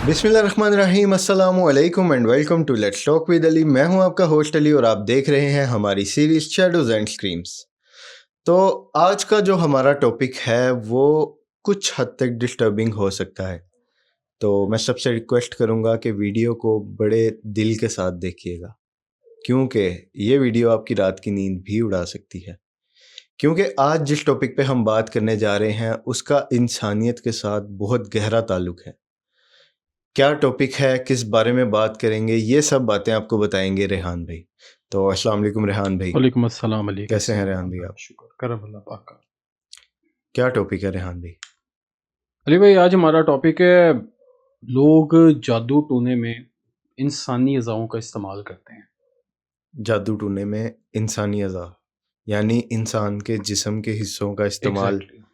बिस्मिल्लाहिर्रहमानिर्रहीम, अस्सलामु अलैकुम and welcome to let's talk with Ali. मैं हूं आपका होस्ट अली और आप देख रहे हैं हमारी सीरीज शैडोज एंड स्क्रीम्स। तो आज का जो हमारा टॉपिक है वो कुछ हद तक डिस्टर्बिंग हो सकता है, तो मैं सबसे रिक्वेस्ट करूंगा कि वीडियो को बड़े दिल के साथ देखिएगा, क्योंकि ये वीडियो आपकी रात की नींद भी उड़ा सकती है। क्योंकि आज जिस टॉपिक पे हम बात करने जा रहे हैं उसका इंसानियत के साथ बहुत गहरा ताल्लुक है। क्या टॉपिक है, किस बारे में बात करेंगे, ये सब बातें आपको बताएंगे रेहान भाई। तो अस्सलाम वालेकुम रेहान भाई। वालेकुम अस्सलाम अली, कैसे हैं रेहान भाई आप? शुक्र करम अल्लाह पाक का। क्या टॉपिक है रेहान भाई? अली भाई, आज हमारा टॉपिक है लोग जादू टोने में इंसानी अज़ाओं का इस्तेमाल करते हैं। जादू टूने में इंसानी अज़ा यानी इंसान के जिस्म के हिस्सों का इस्तेमाल एग्जैक्टली,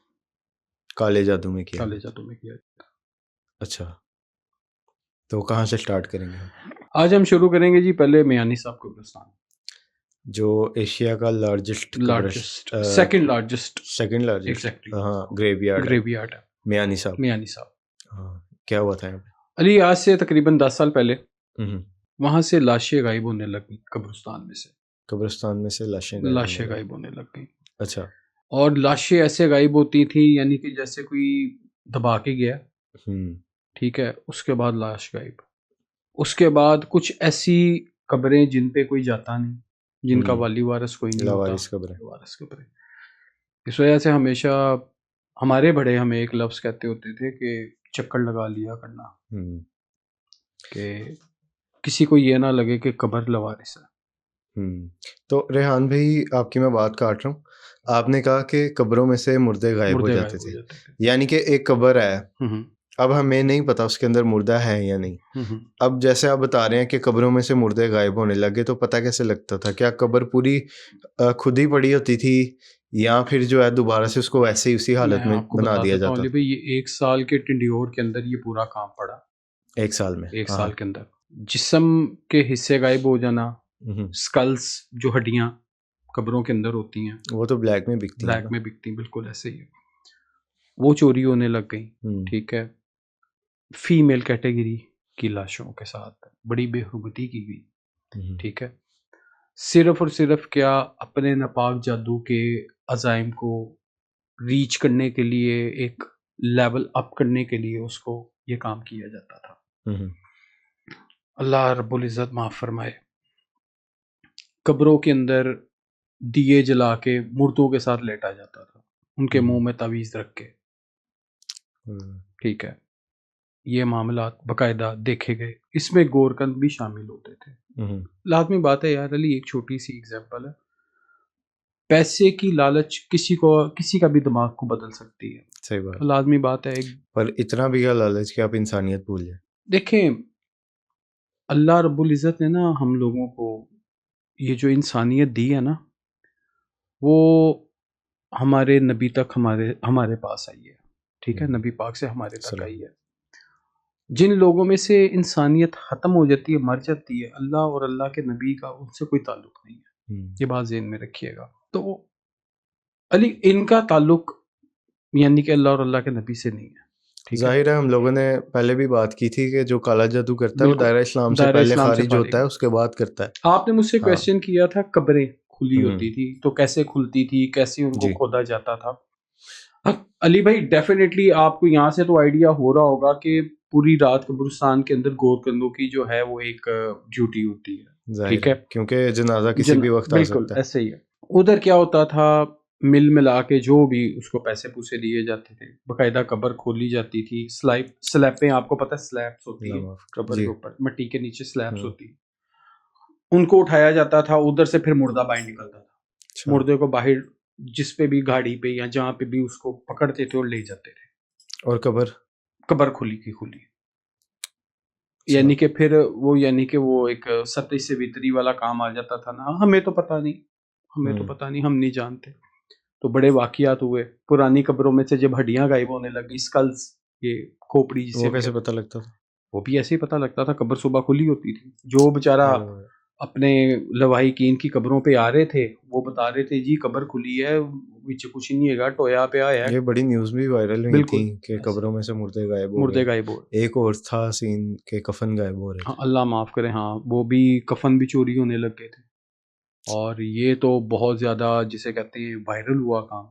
काले जादू में किया काले जाता जादू में किया। है। अच्छा, तो कहाँ से स्टार्ट करेंगे हम? आज हम शुरू करेंगे जी पहले मियानी साहब कब्रिस्तान, जो एशिया का largest largest, second largest, second largest, exactly, हाँ, ग्रेवयार्ड है ग्रेवयार्ड है मियानी साहब। मियानी साहब। हाँ, क्या हुआ था यहाँ पे? अली, आज से तकरीबन 10 साल पहले हम्म, वहां से लाशें गायब होने लगी कब्रिस्तान में से। कब्रिस्तान में से लाशें गायब होने लगी। गायब होने लग गई, अच्छा। और लाशें ऐसे गायब होती थी यानी कि जैसे कोई दबा के गया, हम्म ठीक है, उसके बाद लाश गायब। उसके बाद कुछ ऐसी कब्रें जिन पे कोई जाता नहीं, जिनका हम्म वाली वारस कोई नहीं होता, लावारिस कब्र। वारस कब्रें। इस वजह से हमेशा हमारे बड़े हमें एक लफ्ज़ कहते होते थे कि चक्कर लगा लिया करना, हम्म कि किसी को ये ना लगे कि कब्र लवारिस है। तो रेहान भाई, आपकी मैं बात काट रहा हूँ। आपने कहा कि कब्रों में से मुर्दे गायब हो मुर्दे जाते गायब हो थे, जाते थे। यानी कि एक कब्र है, हम्म अब हमें नहीं पता उसके अंदर मुर्दा है या नहीं। हम्म अब जैसे आप बता रहे हैं कि कब्रों में से मुर्दे गायब होने लगे, तो पता कैसे लगता था? क्या कब्र पूरी खुद ही पड़ी होती थी, या फिर जो है दोबारा से उसको वैसे ही उसी हालत मैं में आपको बना बता दिया देता हूँ जाता अली था? भाई, ये 1 साल के टिंडियोर के अंदर ये पूरा काम पड़ा। एक साल में? 1 साल हाँ। के अंदर जिस्म के हिस्से गायब हो जाना, हम्म, स्कल्स जो हड्डियां कब्रों के अंदर होती हैं, वो तो ब्लैक में बिकती है ब्लैक ना? में बिकती, बिल्कुल ऐसे ही है, वो चोरी होने लग गई। हम्म ठीक है, फीमेल कैटेगरी की लाशों के साथ बड़ी बेहुरमती की गई। हम्म ठीक है, सिर्फ और सिर्फ क्या, अपने नापाक जादू के अजाइम को रीच करने के लिए, एक लेवल अप करने के लिए उसको ये काम किया जाता था। हम्म अल्लाह रब्बुल इज़्ज़त माफ़ फरमाए। कब्रों के अंदर दिए जला के मुर्दों के साथ लेटा जाता था, उनके हम्म मुंह में तावीज़ रख के। हम्म ठीक है, ये मामलात बाकायदा देखे गए, इसमें गोरकंद भी शामिल होते थे। हम्म, लाज़मी बात है यार अली, एक छोटी सी एग्जांपल है, पैसे की लालच किसी का भी दिमाग को बदल सकती है। सही बात। तो लाज़मी बात है, एक पर इतना भी क्या लालच कि आप इंसानियत भूल जाए? देखें, अल्लाह रब्बुल इज़्ज़त ने ना हम लोगों को ये जो इंसानियत दी है ना, वो हमारे नबी तक हमारे हमारे पास आई है। ठीक है, नबी पाक से हमारे तक आई सलाम। है। जिन लोगों में से इंसानियत ख़त्म हो जाती है, मर जाती है, अल्लाह और अल्लाह के नबी का उनसे कोई ताल्लुक नहीं है। हम्म ये बात ज़हन में रखिएगा। तो अली, इनका ताल्लुक यानी कि अल्लाह और अल्लाह के नबी से नहीं है। ठीक है, जाहिर है, हम लोगों ने पहले भी बात की थी कि जो काला जादू करता है वो बिल्कुल दायरा इस्लाम से दायरा पहले इस्लाम से खारिज होता फारिग है, है। उसके बाद करता है। आपने मुझसे हाँ। क्वेश्चन किया था, कब्रें खुली होती हम्म थी तो कैसे खुलती थी, कैसे उनको जी। खोदा जाता था। अब अली भाई, डेफिनेटली आपको यहाँ से तो आइडिया हो रहा होगा कि पूरी रात कब्रिस्तान के अंदर गोरकंदों की जो है वो एक ड्यूटी होती है। जाहिर ठीक है, है, क्योंकि जनाजा किसी जन भी वक्त आ बिल्कुल सकता है। ऐसे ही है। उधर क्या होता था, मिल मिला के जो भी उसको पैसे पूसे दिए जाते थे, बकायदा कब्र खोली जाती थी, स्लैपें, आपको पता है स्लैब्स होती अल्लाह हैं माफ कब्र जी। के ऊपर, मिट्टी के नीचे स्लैब्स हम्म होती हैं, उनको उठाया जाता था, उधर से फिर मुर्दा बाहर निकलता था। अच्छा। मुर्दे को बाहर जिस पे भी गाड़ी पे या जहाँ पे भी उसको पकड़ते थे और ले जाते थे, और कब्र? कब्र खुली की खुली। अच्छा। यानी कि वो एक सती से वितरी वाला काम आ जाता था ना, हमें तो पता नहीं, हम्म हम नहीं जानते। तो बड़े वाकियात हुए पुरानी कब्रों में से, जब हड्डियां गायब होने लगी, स्कल्स, ये खोपड़ी जिसे वो भी कैसे कहते हैं, पता लगता था? वो भी ऐसे ही पता लगता था, कब्र सुबह खुली होती थी। जो बेचारा और अपने लवाहिकीन की कब्रों पे आ रहे थे, वो बता रहे थे जी कब्र खुली है, विच कुछ नहीं हैगा, टोया पिया है। ये बड़ी न्यूज़ भी वायरल हुई बिल्कुल, थी कि ऐसे। कब्रों में से मुर्दे गायब हो मुर्दे गए। गायब हो गए। एक और था सीन के कफन गायब हो रहे हाँ, थे। अल्लाह माफ़ करे, हाँ, वो भी कफ़न भी चोरी होने लग गए थे। और ये तो बहुत ज़्यादा जिसे कहते हैं वायरल हुआ काम,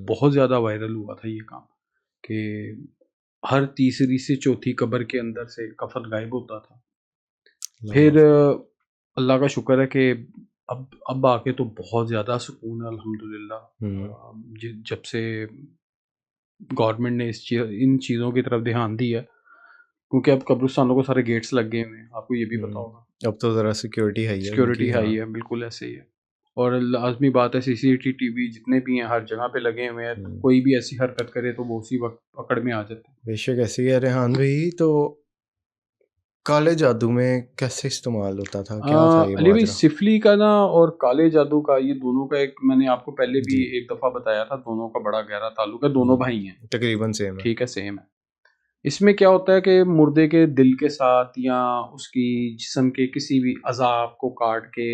बहुत ज़्यादा वायरल हुआ था ये काम कि हर तीसरी से चौथी कब्र के अंदर से कफ़न गायब होता था। फिर अल्लाह का शुक्र है कि अब आके तो बहुत ज़्यादा सुकून है अल्हम्दुलिल्लाह। जब से गवर्नमेंट ने इन चीज़ों की तरफ ध्यान दिया, क्योंकि अब कब्रिस्तानों को सारे गेट्स लग गए हुए हैं, आपको ये भी पता होगा। अब तो ज़रा सिक्योरिटी हाई है सिक्योरिटी उनकी। हाई है, बिल्कुल ऐसे ही है। और लाज़मी बात है, सीसीटीवी जितने भी हैं हर जगह पे लगे हुए हैं, कोई भी ऐसी हरकत करे तो वो उसी वक्त पकड़ में आ जाते हैं। बेशक ऐसे ही है रेहान भाई। तो काले जादू में कैसे इस्तेमाल होता था, क्या था ये अली भाई, माजरा? सिफली का ना और काले जादू का, ये दोनों का एक मैंने आपको पहले भी जी। एक दफ़ा बताया था, दोनों का बड़ा गहरा ताल्लुक है, दोनों भाई हैं, तकरीबन सेम है। ठीक है, सेम है। इसमें क्या होता है कि मुर्दे के दिल के साथ या उसकी जिस्म के किसी भी अज़ा को काट के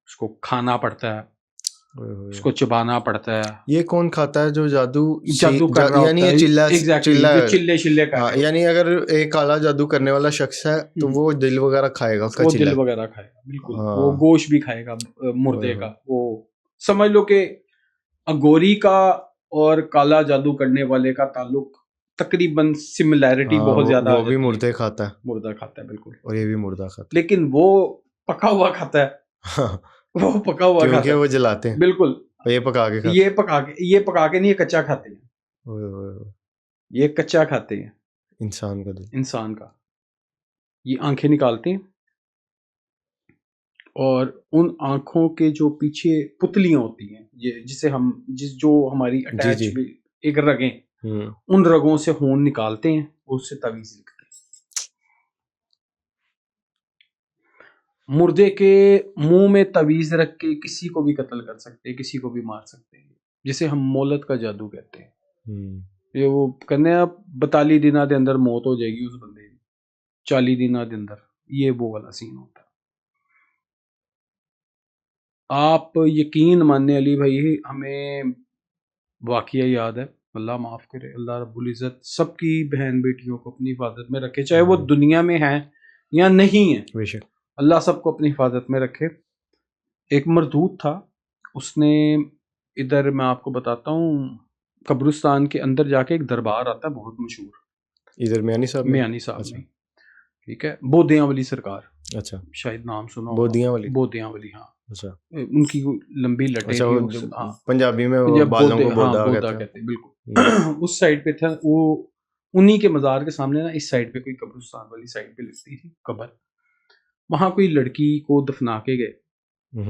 उसको खाना पड़ता है, उसको चबाना पड़ता है। ये कौन खाता है जो जादू जादू कर रहा यानी होता ये है, चिल्ला एग्जैक्टली, चिल्ला जो है। चिल्ले कर हाँ, रहे होते यानी अगर एक काला जादू करने वाला शख्स है तो वो दिल वगैरह खाएगा, उसका वो चिल्ला दिल है। वगैरह खाएगा, बिल्कुल, वो हाँ। गोश्त भी खाएगा मुर्दे ओए का। होए। वो समझ लो कि अगोरी का और काला जादू करने वाले का ताल्लुक तकरीबन सिमिलैरिटी हाँ, बहुत ज्यादा आ वो भी जाती है। मुर्दे खाता है मुर्दा खाता है, बिल्कुल, और ये भी मुर्दा खाता लेकिन वो पका हुआ खाता है। है। हाँ, वो पका हुआ क्योंकि खाता वो है, जलाते हैं बिल्कुल। और ये पका के खाते ये पका के नहीं, ये कच्चा खाते हैं। हैं। ओए होए होए, ये कच्चा खाते हैं इंसान का दिल। इंसान का। ये आंखें निकालते हैं और उन आंखों के जो पीछे पुतलियां होती हैं, ये जिसे हम जो हमारी जी अटैच जी। एक रगें, हम्म। उन रगों से खून निकालते हैं और उससे तवीज लिखते हैं। मुर्दे के मुंह में तवीज रख के किसी को भी कत्ल कर सकते हैं, किसी को भी मार सकते हैं, जिसे हम मोलत का जादू कहते हैं। ये वो कहने आप 42 दिनों के अंदर मौत हो जाएगी उस बंदे की, 40 दिनों के अंदर, ये वो वाला सीन होता है। आप यकीन मानने अली भाई, हमें वाकया याद है, अल्लाह माफ़ करे, अल्लाह रब्बुल इज़्ज़त सबकी बहन बेटियों को अपनी हिफाजत में रखे, चाहे वो दुनिया में हैं या नहीं है, बेशक। अल्लाह सबको अपनी हिफाजत में रखे। एक मरदूद था, उसने इधर मैं आपको बताता हूँ, कब्रिस्तान के अंदर जाके एक दरबार आता है बहुत मशहूर, इधर मियानी साहब में। मियानी साहब अच्छा। में, ठीक है, बोदियां वाली सरकार, अच्छा। शायद नाम सुना होगा, बोदियां वाली। बोदियां वाली, हाँ। अच्छा। उनकी लंबी लटें अच्छा, थी वो उस, हाँ, पंजाबी में या वो बालों को हाँ, बोदा बोदा कहते हैं। कहते हैं, बिल्कुल। उस साइड पे था वो, उन्हीं के मज़ार के सामने ना, इस साइड पे कोई कब्रिस्तान वाली साइड पे लगती थी कब्र, वहाँ कोई लड़की को दफना के गए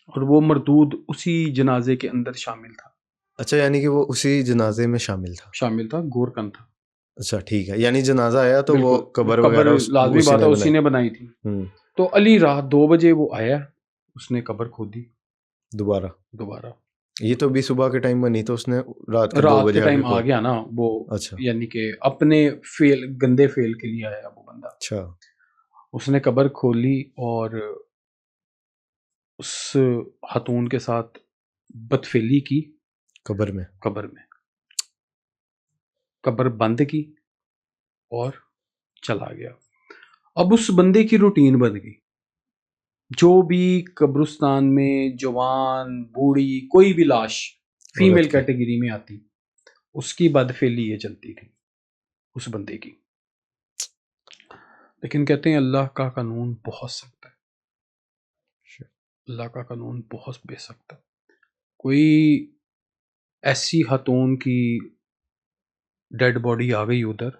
और वो मरदूद उसी जनाजे के अंदर शामिल था। अच्छा, यानी कि वो उसी जनाजे में शामिल था। गोरकन था। अच्छा, ठीक है, यानी जनाजा आया तो वो बिल्कुल, कब्र कब्र वगैरह लाज़मी उसी बात ने है, बनाई। उसी ने बनाई थी। तो अली रात 2 बजे वो आया, उसने कब्र खोदी दोबारा। ये तो भी सुबह के टाइम बनी, तो उसने रात के 2 रात के बजे आके टाइम आ खोद। गया ना वो, अच्छा। यानी कि अपने गंदे फेल के लिए आया वो बंदा। अच्छा। उसने कब्र खोली और उस खातून के साथ बदफेली की कब्र में। कब्र बंद की और चला गया। अब उस बंदे की रूटीन बन गई, जो भी कब्रिस्तान में जवान बूढ़ी कोई भी लाश औरत फीमेल की। कैटेगरी में आती, उसकी बदफेली ये चलती थी उस बंदे की। लेकिन कहते हैं अल्लाह का कानून बहुत सख्त है, अल्लाह का कानून बहुत बेसख्त है। कोई ऐसी खातून की डेड बॉडी आ गई उधर,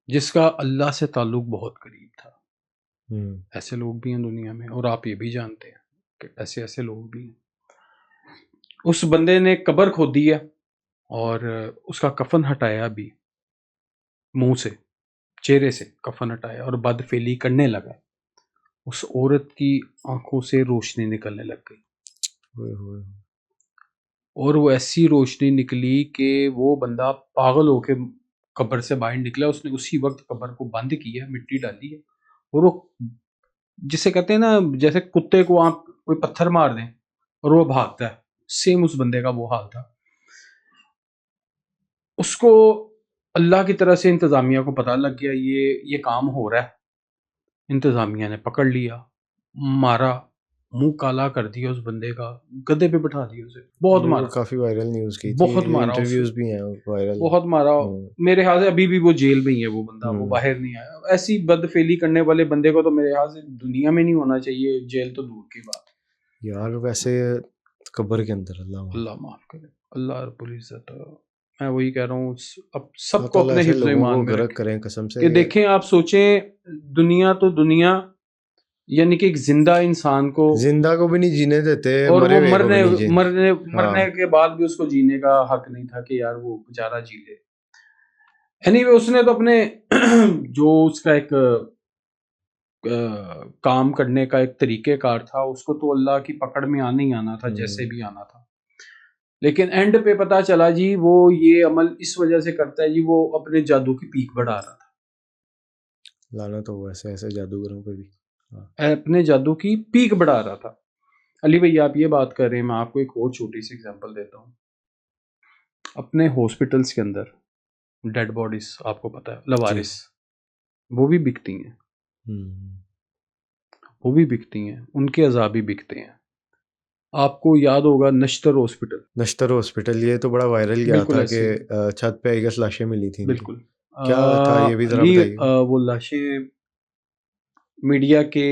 जिसका अल्लाह से ताल्लुक बहुत करीब था। ऐसे लोग भी हैं दुनिया में, और आप ये भी जानते हैं कि ऐसे ऐसे लोग भी हैं। उस बंदे ने कब्र खोदी है और उसका कफन हटाया भी, मुंह से, चेहरे से कफन हटाया और बदफेली करने लगा। उस औरत की आंखों से रोशनी निकलने लग गई और वो ऐसी रोशनी निकली कि वो बंदा पागल होके कब्र से बाहर निकला। उसने उसी वक्त कब्र को बंद किया, मिट्टी डाली है, और वो जिसे कहते हैं ना, जैसे कुत्ते को आप कोई पत्थर मार दें और वो भागता है, सेम उस बंदे का वो हाल था। उसको अल्लाह की तरह से इंतज़ामिया को पता लग गया ये काम हो रहा है। इंतज़ामिया ने पकड़ लिया, मारा, मुँह काला कर दिया उस बंदे का, गधे पे बिठा दिया उसे, बहुत ये वो मारा, काफी वायरल न्यूज की थी, बहुत मारा उसे, इंटरव्यूज भी हैं वायरल। बहुत मारा। मेरे ख्याल से अभी भी वो जेल में ही है वो बंदा, वो हम्म। बाहर नहीं आया। ऐसी बदफेली करने वाले बंदे को तो मेरे ख्याल से दुनिया में नहीं होना चाहिए, जेल तो दूर की बात। यार वैसे कब्र के अंदर अल्लाह माफ करे, अल्लाह रब्बुल इज्जत। मैं वही कह रहा हूँ, अब अल्लाह सबको ताला अपने ऐसे हिफ्ज़ लोगों ईमान को में गर्क रखे। करें कसम से। कि देखें, आप सोचें, दुनिया तो दुनिया, यानी कि एक जिंदा इंसान को, जिंदा को भी नहीं जीने देते, और मरे वो हुए को भी मरने नहीं जीने। मरने हाँ। मरने के बाद भी उसको जीने का हक नहीं था कि यार वो बेचारा जी ले। एनीवे, उसने तो अपने जो उसका एक काम करने का एक तरीक़ेकार था, उसको तो अल्लाह की पकड़ में आना ही आना था, जैसे भी आना था। लेकिन एंड पे पता चला जी, वो ये अमल इस वजह से करता है जी, वो अपने जादू की पीक बढ़ा रहा था। लानत हो ऐसे ऐसे जादूगरों पे भी। हाँ। अपने जादू की पीक बढ़ा रहा था। अली भैया, आप ये बात कर रहे हैं, मैं आपको एक और छोटी सी एग्जांपल देता हूँ। अपने हॉस्पिटल्स के अंदर डेड बॉडीज, आपको पता है, लवारिस, वो भी बिकती हैं, वो भी बिकती हैं, उनके अज़ाब भी बिकते हैं। आपको याद होगा नश्तर हॉस्पिटल, नश्तर हॉस्पिटल, ये तो बड़ा वायरल गया बिल्कुल था ऐसे ही, कि छत पे आई गेस लाशें मिली थी इनकी। बिल्कुल। क्या था ये भी जरा अली, बताइए। वो लाशें मीडिया के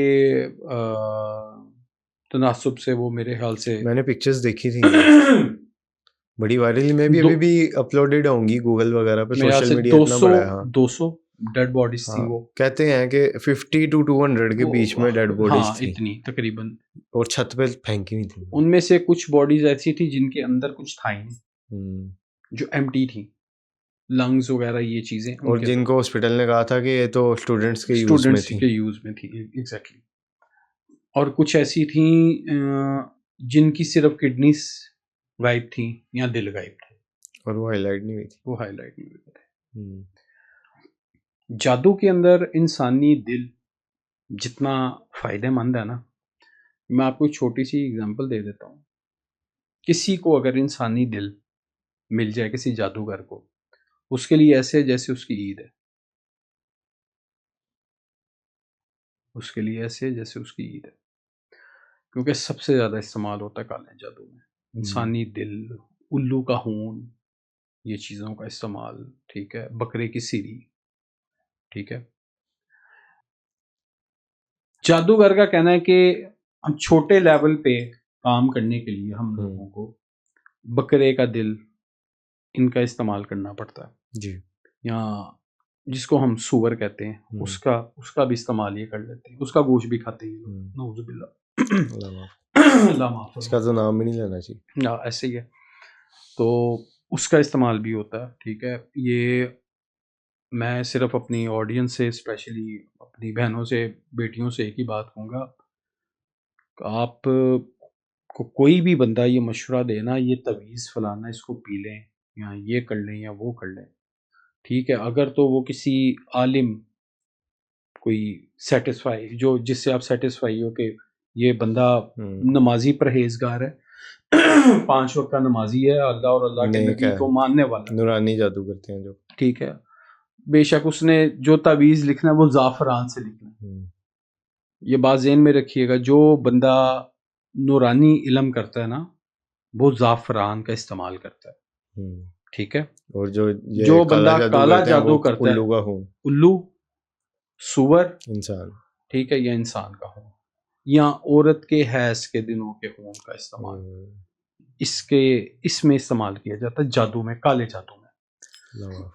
तनासुब से, वो मेरे ख्याल से मैंने पिक्चर्स देखी थी इनकी, बड़ी वायरल में भी, दो, अभी भी अपलोडेड होंगी गूगल वगैरह पे, मेरे ख्याल सोशल से मीडिया इतना बड़ा है। हाँ। 200 डेड बॉडीज थी हाँ, वो। कहते हैं कि 50 to 200 के बीच में डेड बॉडीज हाँ, थी, इतनी तकरीबन। और छत पे फेंकी हुई थी। उनमें से कुछ बॉडीज ऐसी थी जिनके अंदर कुछ था ही नहीं, जो एम्प्टी थी, लंग्स वगैरह ये चीजें और उनके जिनको हॉस्पिटल ने कहा था कि ये तो स्टूडेंट्स के यूज में स्टूडेंट्स थी। के यूज में थी, एग्जैक्टली। और कुछ ऐसी थी जिनकी सिर्फ किडनीज गायब थी या दिल गायब थे, और वो हाईलाइट नहीं हुई थी। वो हाईलाइट नहीं हुए थे। जादू के अंदर इंसानी दिल जितना फायदेमंद है ना, मैं आपको एक छोटी सी एग्जांपल दे देता हूँ। किसी को अगर इंसानी दिल मिल जाए, किसी जादूगर को, उसके लिए ऐसे जैसे उसकी ईद है, उसके लिए ऐसे जैसे उसकी ईद है, क्योंकि सबसे ज़्यादा इस्तेमाल होता है काले जादू में। इंसानी दिल, उल्लू का खून, ये चीज़ों का इस्तेमाल, ठीक है, बकरे की सीरी, ठीक है। जादूगर का कहना है कि हम छोटे लेवल पे काम करने के लिए हम लोगों को बकरे का दिल, इनका इस्तेमाल करना पड़ता है जी। या जिसको हम सूअर कहते हैं, उसका भी इस्तेमाल ये कर लेते हैं, उसका गोश्त भी खाते हैं लोग, नऊजुबिल्लाह। अल्लाह माफ करे। इसका तो नाम ही नहीं लेना चाहिए। ना, ऐसे ही है। तो उसका इस्तेमाल भी होता है, ठीक है। ये मैं सिर्फ अपनी ऑडियंस से, स्पेशली अपनी बहनों से, बेटियों से एक ही बात कहूँगा, आप को कोई भी बंदा ये मशवरा देना, ये तवीज़ फलाना इसको पी लें या ये कर लें या वो कर लें, ठीक है, अगर तो वो किसी आलिम, कोई सेटिस्फाई, जो जिससे आप सेटिस्फाई हो कि ये बंदा नमाजी परहेजगार है, 5 वक्त का नमाजी है, अल्लाह और अल्लाह के नेक नबी है, को मानने वाला है, नूरानी जादू करते हैं जो, ठीक है। बेशक उसने जो तावीज़ लिखना है वो ज़ाफ़रान से लिखना है। ये बात ज़हन में रखिएगा, जो बंदा नूरानी इल्म करता है ना, वो ज़ाफ़रान का इस्तेमाल करता है, ठीक है। और जो जो काला बंदा जादू काला करते हैं जादू वो करता है, उल्लू का खून, उल्लू, सूअर, इंसान, ठीक है, या इंसान का खून, या औरत के हैज़ के दिनों के खून का इस्तेमाल, इसमें इस्तेमाल किया जाता है जादू में, काले जादू में।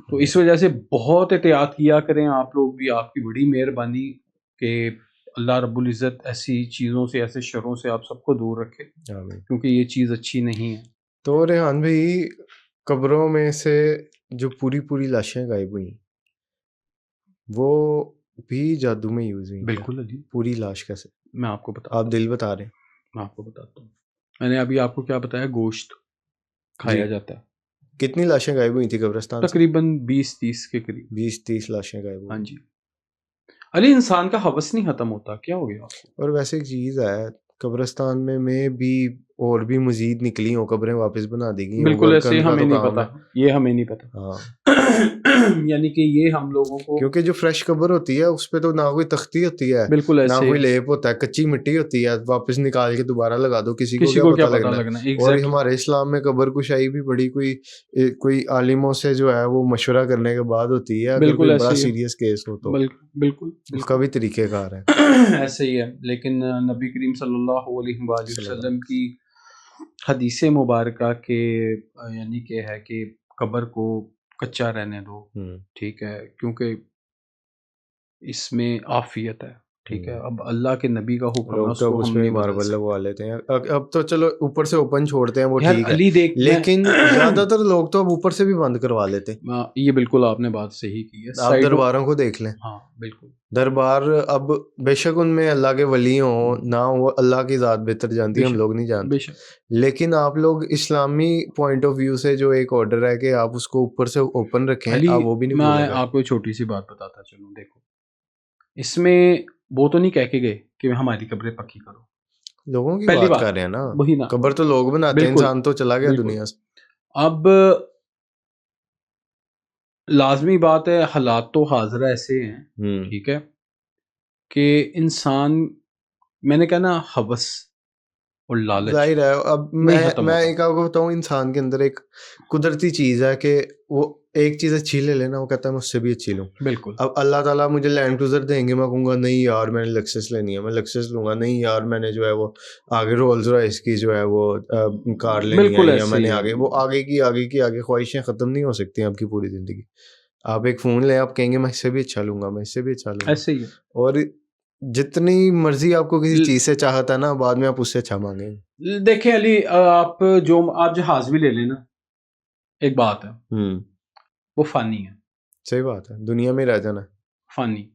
तो इस वजह से बहुत एहतियात किया करें आप लोग भी, आपकी बड़ी मेहरबानी कि अल्लाह रब्बुल इज़्ज़त ऐसी चीज़ों से, ऐसे शरों से आप सबको दूर रखे, क्योंकि ये चीज़ अच्छी नहीं है। तो रेहान भाई, कब्रों में से जो पूरी लाशें गायब हुई, वो भी जादू में यूज हुई? बिल्कुल अली, पूरी लाश कैसे? मैं आपको बताता आप हूँ, दिल बता रहे हैं। मैं आपको बताता हूँ। मैंने अभी आपको क्या बताया, गोश्त खाया जाता है। कितनी लाशें गायब हुई थी कब्रिस्तान से? तकरीबन 20-30 के करीब। 20-30 लाशें गायब हुई। हाँ जी। अली, इंसान का हवस नहीं खत्म होता, क्या हो गया आपको? और वैसे एक चीज है, कब्रिस्तान में भी और भी मजीद निकली हो, कब्रें वापस बना दी गई हो, बिल्कुल वर्क ऐसे करने का हमें तो नहीं काम है। पता, ये हमें नहीं पता। हाँ, यानी कि ये हम लोगों को क्योंकि जो फ्रेश कब्र होती है उस पे तो ना कोई तख्ती होती है, बिल्कुल ना ऐसे कोई लेप होता है, कच्ची मिट्टी होती है, वापस निकाल के दोबारा लगा दो, किसी को किसी क्या को क्या पता पता लगना है। लगना। और एग्जैक्टली, हमारे इस्लाम में कब्र कुशाई भी बड़ी कोई आलिमों से जो है वो मशवरा करने के बाद होती है, अगर बिल्कुल कोई बड़ा ऐसे ही है। सीरियस केस हो तो बिल्कुल बिल्कुल उसका भी बिल्कुल तरीकेकार है। ऐसे ही है। लेकिन नबी करीम सल्लल्लाहु अलैहि सल्लल्लाहु वसल्लम की हदीस मुबारका के यानी कि है कि कब्र को कच्चा रहने दो, हम्म, ठीक है, क्योंकि इसमें आफियत है, ठीक है। हम्म। अब अल्लाह के नबी का हुक्म है, लोग तो अब उसको हम उसमें भी नहीं बदल मार्बल सकते। लगवा लेते हैं। अब तो चलो ऊपर से ओपन छोड़ते हैं, वो यार ठीक है, अली देख मैं लेकिन ज्यादातर लोग तो अब ऊपर से भी बंद करवा लेते हैं। ये बिल्कुल आपने बात सही की है, आप साइडों। दरबारों को देख लें, हाँ बिल्कुल दरबार अब बेशक उनमें अल्लाह के वली हों ना, वो अल्लाह की ज़ात बेहतर जानती है, हम बेशक लोग नहीं जानते, बेशक। लेकिन आप लोग इस्लामी पॉइंट ऑफ व्यू से जो एक ऑर्डर है कि आप उसको ऊपर से ओपन रखें, अली आप वो भी नहीं मैं फॉलो कर। आपको एक छोटी सी बात बताता चलूँ, देखो इसमें वो तो नहीं कह के गए कि हमारी कब्रें पक्की करो, लोगों की पहली बात बात, कर रहे हैं ना, वही ना, कब्र तो लोग बनाते हैं, बिल्कुल इंसान तो चला गया बिल्कुल। दुनिया से। अब लाजमी बात है, हालात तो हाजरा ऐसे हैं, हम्म, ठीक है, कि इंसान, मैंने कहा ना, हवस और लालच जाहिर है। अब नहीं मैं खत्म मैं होता। एक आपको बताऊं, इंसान के अंदर एक कुदरती चीज़ है कि वो एक चीज़ अच्छी ले लेना, वो कहता है मैं उससे भी अच्छी लूँ। बिल्कुल अब अल्लाह ताला मुझे लैंड क्रूजर देंगे, मैं कहूँगा नहीं यार मैंने लेक्सस लेनी है, मैं लेक्सस लूँगा। नहीं यार मैंने जो है वो आगे रोल्स रॉयस की जो है वो कार लेनी है, बिल्कुल या ऐसे ही मैंने है, आगे वो आगे की आगे ख्वाहिशें ख़त्म नहीं हो सकती आपकी पूरी ज़िंदगी। आप एक फ़ोन लें, आप कहेंगे मैं इससे भी अच्छा लूँगा, मैं इससे भी अच्छा लूँगा। ऐसे ही है। और जितनी मर्ज़ी आपको किसी चीज़ से चाहत है ना, बाद में आप उससे अच्छा माँगेंगे। देखें अली, आप जहाज भी ले लेना, एक बात है, हुँ, वो फानी है, सही बात है, दुनिया में रह जाना है। फानी।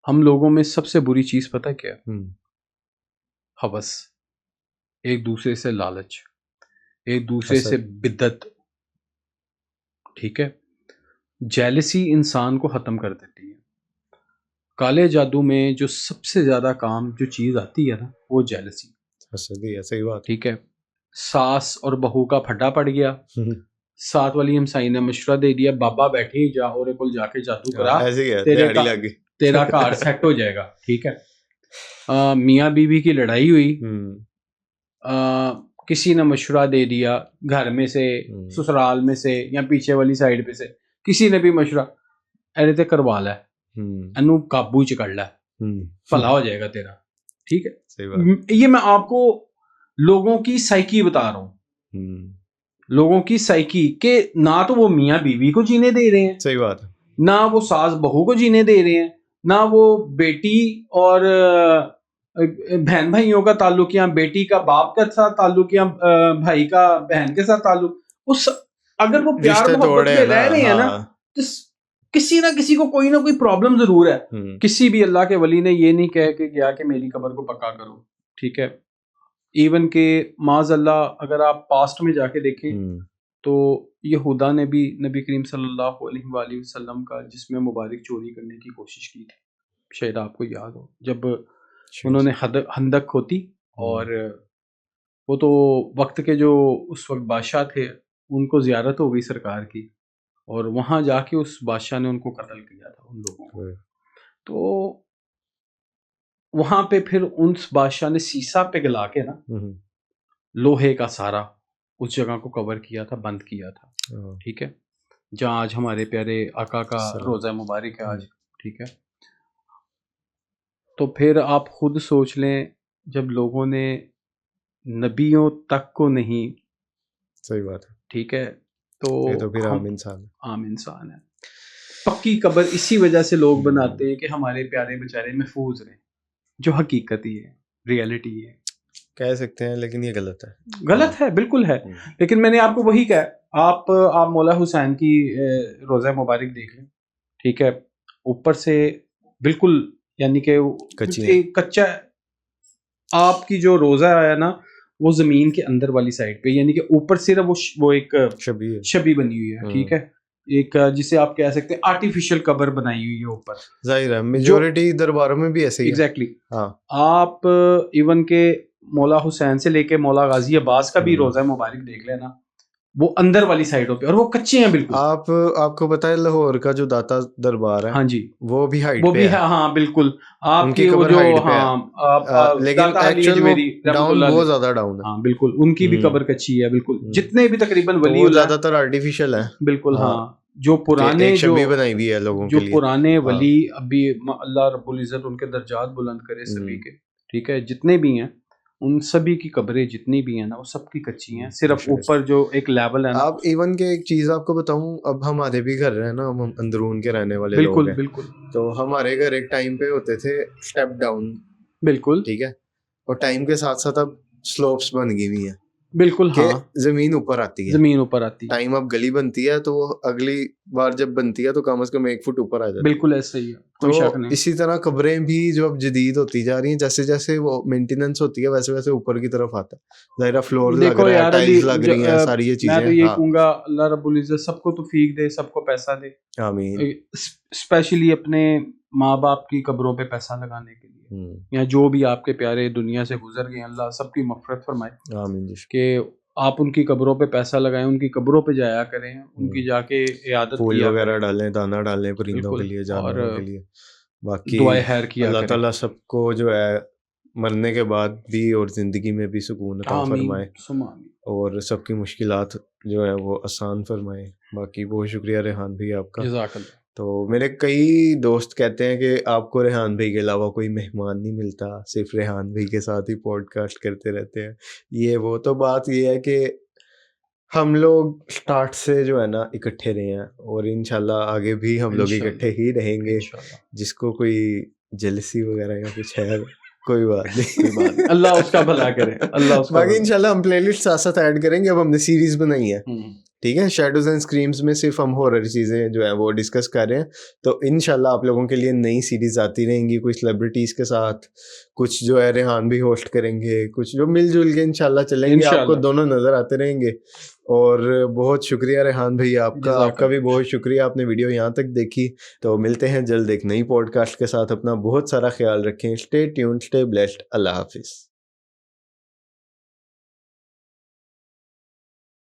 हम लोगों में सबसे बुरी चीज पता है क्या है? हुँ, हवस, एक दूसरे से लालच, एक दूसरे से हसद। बिद्दत, ठीक है। जेलसी इंसान को खत्म कर देती है। काले जादू में जो सबसे ज्यादा काम जो चीज आती है ना, वो जेलसी, हसद ही है, सही बात ठीक है। सास और बहू का फड्डा पड़ गया, है। साथ वाली हमसाई ने मशवरा दे दिया, बाबा बैठे ही जा और कोल जाके जादू हाँ, करा, ऐसे ही है, तेरे दिहाड़ी का लग गई। तेरा कार सेट हो जाएगा, ठीक है। मियाँ बीवी की लड़ाई हुई, हुँ, किसी ने मशवरा दे दिया घर में से, हुँ, ससुराल में से, या पीछे वाली साइड पे से, किसी ने भी मशवरा, अरे ते करवा लै, हुँ, एनू काबू च कर लै, भला हुँ, हो जाएगा तेरा, ठीक सही बात। है। ये मैं आपको लोगों की साइकी बता रहा हूँ, हुँ, लोगों की साइकी के, ना तो वो मियाँ बीवी को जीने दे रहे हैं, सही बात है। ना वो सास बहू को जीने दे रहे हैं, ना वो बेटी और बहन भाइयों का ताल्लुक, या बेटी का बाप के साथ ताल्लुक, या भाई का बहन के साथ ताल्लुक, उस अगर वो प्यार रिश्ते मोहब्बत तोड़े में हैं ना, रह रहे हैं ना, हाँ। तो किसी ना किसी को कोई ना कोई प्रॉब्लम जरूर है। हुँ, किसी भी अल्लाह के वली ने ये नहीं कह के गया कि मेरी कब्र को पक्का करो, ठीक है। इवन के माज अल्लाह, अगर आप पास्ट में जाके देखें, हुँ, तो यहूदा ने भी नबी करीम सल्लल्लाहु अलैहि वसल्लम का जिस्म मुबारक चोरी करने की कोशिश की थी, शायद आपको याद हो, जब शायद। उन्होंने हंदक खोदी, हुँ, और वो तो वक्त के जो उस वक्त बादशाह थे, उनको ज़ियारत हो गई सरकार की, और वहाँ जाके उस बादशाह ने उनको कत्ल किया था, उन लोगों को। हुँ, तो वहाँ पे फिर उस बादशाह ने सीसा पिघला के ना, हुँ, लोहे का सारा उस जगह को कवर किया था, बंद किया था, हाँ, ठीक है। जहाँ आज हमारे प्यारे आका का सलाम। रोज़ा मुबारक है हुँ, आज, ठीक है। तो फिर आप खुद सोच लें, जब लोगों ने नबियों तक को नहीं, सही बात है। ठीक है, तो ये तो फिर आम हम इंसान है। आम इंसान है। पक्की कब्र इसी वजह से लोग हुँ, बनाते हैं कि हमारे प्यारे बेचारे महफूज रहें, जो हकीकत ही है, रियलिटी है। कह सकते हैं लेकिन ये गलत है। गलत हाँ, है, बिल्कुल है। हुँ, लेकिन मैंने आपको वही कहा, आप मौला हुसैन की रोज़ा मुबारक देख लें, ठीक है। ऊपर से बिल्कुल, यानी कि कच्ची है। एक कच्चा, आपकी जो रोज़ा है ना, वो ज़मीन के अंदर वाली साइड पे, यानी कि ऊपर सिर्फ वो एक शबीह है। छवि बनी हुई है, ठीक हुँ, है। एक जिसे आप कह सकते हैं आर्टिफिशियल कब्र बनाई हुई है ऊपर, ज़ाहिर है जो मेजॉरिटी दरबारों में भी ऐसे ही है। एग्जैक्टली हाँ, आप इवन के मौला हुसैन से लेके मौला गाजी अब्बास का भी रोज़ा मुबारक देख लेना, वो अंदर वाली साइडों पे, और वो कच्चे हैं बिल्कुल। आपको पता है लाहौर का जो दाता दरबार है, हाँ जी, वो भी हाइट वो पे भी है। हाँ बिल्कुल, उनकी आपकी वो कब्र जो हाइट पे है। हाँ लेकिन दाता अली एक्चुअल वो अजमेरी डाउन रहमतुल्लाह बहुत अलैह, ज्यादा डाउन है। हाँ बिल्कुल, उनकी भी कब्र कच्ची है बिल्कुल, जितने भी तकरीबन तो वो वलीउल्लाह ज्यादातर आर्टिफिशियल है। बिल्कुल हाँ, हाँ, जो कि पुराने एक छवि बनाई हुई है लोगों के जो लिए। पुराने हाँ। वली अभी अल्लाह रब्बुल इज़्ज़त उनके दर्जात बुलंद करे सभी के, ठीक है, जितने भी हैं उन सभी की कब्रें जितनी भी हैं ना वो सबकी कच्ची हैं, सिर्फ बेशक। ऊपर जो एक लेवल है ना। आप इवन के एक चीज आपको बताऊं, अब हमारे भी घर है ना, हम अंदरून के रहने वाले लोग बिल्कुल हैं। बिल्कुल तो हमारे घर एक टाइम पे होते थे स्टेप डाउन, बिल्कुल ठीक है, और टाइम के साथ साथ अब स्लोप्स बन गई हुई हैं बिल्कुल कि हाँ, जमीन ऊपर आती है। जमीन ऊपर आती है, टाइम अब गली बनती है तो वो अगली बार जब बनती है तो कम से कम 1 फुट ऊपर आ जाती है। बिल्कुल ऐसे ही है, कोई शक तो नहीं। इसी तरह कब्रें भी जो अब जदीद होती जा रही हैं, जैसे जैसे वो मेंटेनेंस होती है वैसे वैसे ऊपर की तरफ आता है। ज़ाहिर फ्लोर लग देखो रहा है, यार अली टाइल्स लग रही हैं, सारी ये मैं चीजें। तो यही हाँ, कहूंगा अल्लाह रब्बुल इज़्ज़त सबको तौफीक दे, सबको पैसा दे, आमीन। स्पेशली अपने माँ बाप की कब्रों पे पैसा लगाने के लिए, या जो भी आपके प्यारे दुनिया से गुजर गए, अल्लाह सबकी मग़फ़िरत फरमाए आमीन जी। कि आप उनकी कब्रों पे पैसा लगाएं, उनकी कब्रों पे जाया करें, उनकी जाके इयादत फूल किया वगैरह करें, डालें, दाना डालें परिंदों के बिल्कुल, लिए, और जानवरों के लिए। बाकी दुआए खैर किया अल्लाह करें। ताला सबको जो है मरने के बाद भी और ज़िंदगी में भी सुकून अता आमीन फरमाए सुम्मा आमीन। और सबकी मुश्किलात जो है वो आसान फरमाए। बाकी बहुत शुक्रिया रेहान भाई आपका। जज़ाकल्लाह। तो मेरे कई दोस्त कहते हैं कि आपको रेहान भाई के अलावा कोई मेहमान नहीं मिलता, सिर्फ रेहान भाई के साथ ही पॉडकास्ट करते रहते हैं, ये वो। तो बात ये है कि हम लोग स्टार्ट से जो है ना इकट्ठे रहे हैं और इंशाल्लाह आगे भी हम लोग इकट्ठे ही रहेंगे। इंशाल्लाह जिसको कोई जेलसी वगैरह या कुछ है, कोई बात कोई बात नहीं, नहीं। अल्लाह उसका भला करे, अल्लाह उसका बाकी भला। इंशाल्लाह हम प्लेलिस्ट साथ साथ ऐड करेंगे। अब हमने सीरीज बनाई है, ठीक है, शैडोज एंड स्क्रीम्स में सिर्फ हम हॉरर चीज़ें जो है वो डिस्कस कर रहे हैं। तो इंशाल्लाह आप लोगों के लिए नई सीरीज आती रहेंगी, कुछ सेलिब्रिटीज़ के साथ, कुछ जो है रेहान भी होस्ट करेंगे, कुछ जो मिलजुल के इंशाल्लाह चलेंगे, आपको इंशाल्लाह। दोनों नज़र आते रहेंगे। और बहुत शुक्रिया रेहान भाई आपका जज़ाकल्लाह। भी बहुत शुक्रिया, आपने वीडियो यहाँ तक देखी। तो मिलते हैं जल्द एक नई पॉडकास्ट के साथ। अपना बहुत सारा ख्याल रखें, स्टे ट्यून्ड, स्टे ब्लेस्ड, अल्लाह हाफिज़।